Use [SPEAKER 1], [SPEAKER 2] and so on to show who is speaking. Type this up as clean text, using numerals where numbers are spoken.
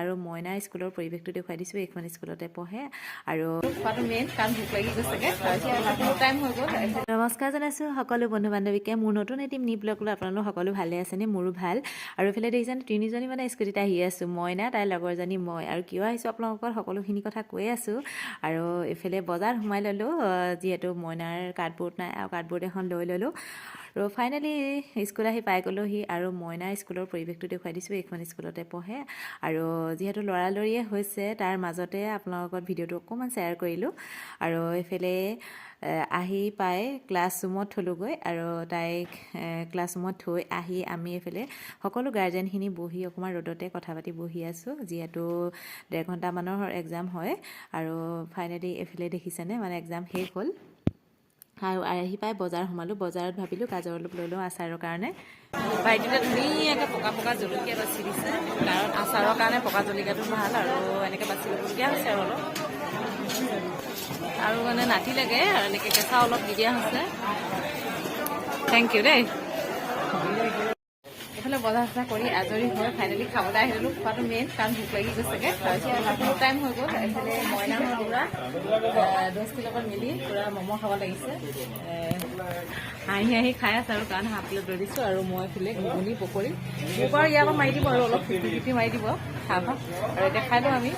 [SPEAKER 1] আৰু মইনাৰ স্কুলৰ পৰিৱেশটো দেখুৱাই দিছোঁ। এইখন স্কুলতে পঢ়ে আৰু খোৱাটো মেইন, কাৰণ ভোক লাগি গৈছেগৈ। টাইম হৈ গ'ল। নমস্কাৰ জনাইছোঁ সকলো বন্ধু বান্ধৱীকে। মোৰ নতুন এটি নি ব্লগলৈ আপোনালোক সকলো ভালে আছেনে? মোৰো ভাল। আৰু এইফালে দেখিছেনে তিনিজনী মানে স্কুটিত আহি আছোঁ, মইনা, তাইৰ লগৰজনী, মই। আৰু কিয় আহিছোঁ আপোনালোকৰ সকলোখিনি কথা কৈ আছোঁ। আৰু এইফালে বজাৰত সোমাই ল'লোঁ, যিহেতু মইনাৰ কাৰ্ডবৰ্ড নাই আৰু কাৰ্ডবৰ্ড এখন লৈ ল'লোঁ। আৰু ফাইনেলি স্কুল আহি পাই গ'লোহি আৰু মইনাৰ স্কুলৰ পৰিৱেশটো দেখুৱাই দিছোঁ। এইখন স্কুলতে পঢ়ে আৰু যিহেতু লৰালৰিয়ে হৈছে, তাৰ মাজতে আপোনালোকৰ ভিডিঅ'টো অকণমান শ্বেয়াৰ কৰিলোঁ। আৰু এইফালে আহি পাই ক্লাছৰুমত থ'লোঁগৈ আৰু তাইক ক্লাছৰুমত থৈ আহি আমি এইফালে সকলো গাৰ্জেনখিনি বহি অকণমান ৰ'দতে কথা পাতি বহি আছোঁ, যিহেতু 1.5 ঘণ্টামানৰ এক্সাম হয়। আৰু ফাইনেলি এইফালে দেখিছেনে মানে এক্সাম শেষ হ'ল। আৰু আহি পাই বজাৰ সোমালোঁ। বজাৰত ভাবিলোঁ গাজৰ অলপ লৈ লওঁ আচাৰৰ কাৰণে। ভাইটিতে ধুনীয়াকৈ পকা পকা জলকীয়া বাছি দিছে, কাৰণ আচাৰৰ কাৰণে পকা জলকীয়াটো ভাল আৰু এনেকৈ বাছি ল'বলগীয়া হৈছে আৰু অলপ। আৰু মানে নাতি লাগে আৰু এনেকৈ কেঁচা অলপ দি দিয়া হৈছে। থেংক ইউ দেই। এইফালে বজাৰ চজাৰ কৰি আজৰি হৈ ফাইনেলি খাবলৈ আহিলোঁ। খোৱাটো মেইন, কাৰণ ভোক লাগি গৈছেগৈ। তাৰপিছত টাইম হৈ গ'ল। এইফালে মইনাহঁত পূৰা দোস্তিৰ লগত মিলি পূৰা ম'ম' খাব লাগিছে। হাঁহি হাঁহি খাই আছে আৰু, কাৰণ হাফ প্লেট লৈ দিছোঁ। আৰু মই এইফালে ঘুগুনি পকৰি মোক আৰু ইয়াৰ পৰা মাৰি দিব আৰু অলপ 50-50 মাৰি দিব খাব। আৰু এতিয়া খাই লওঁ আমি।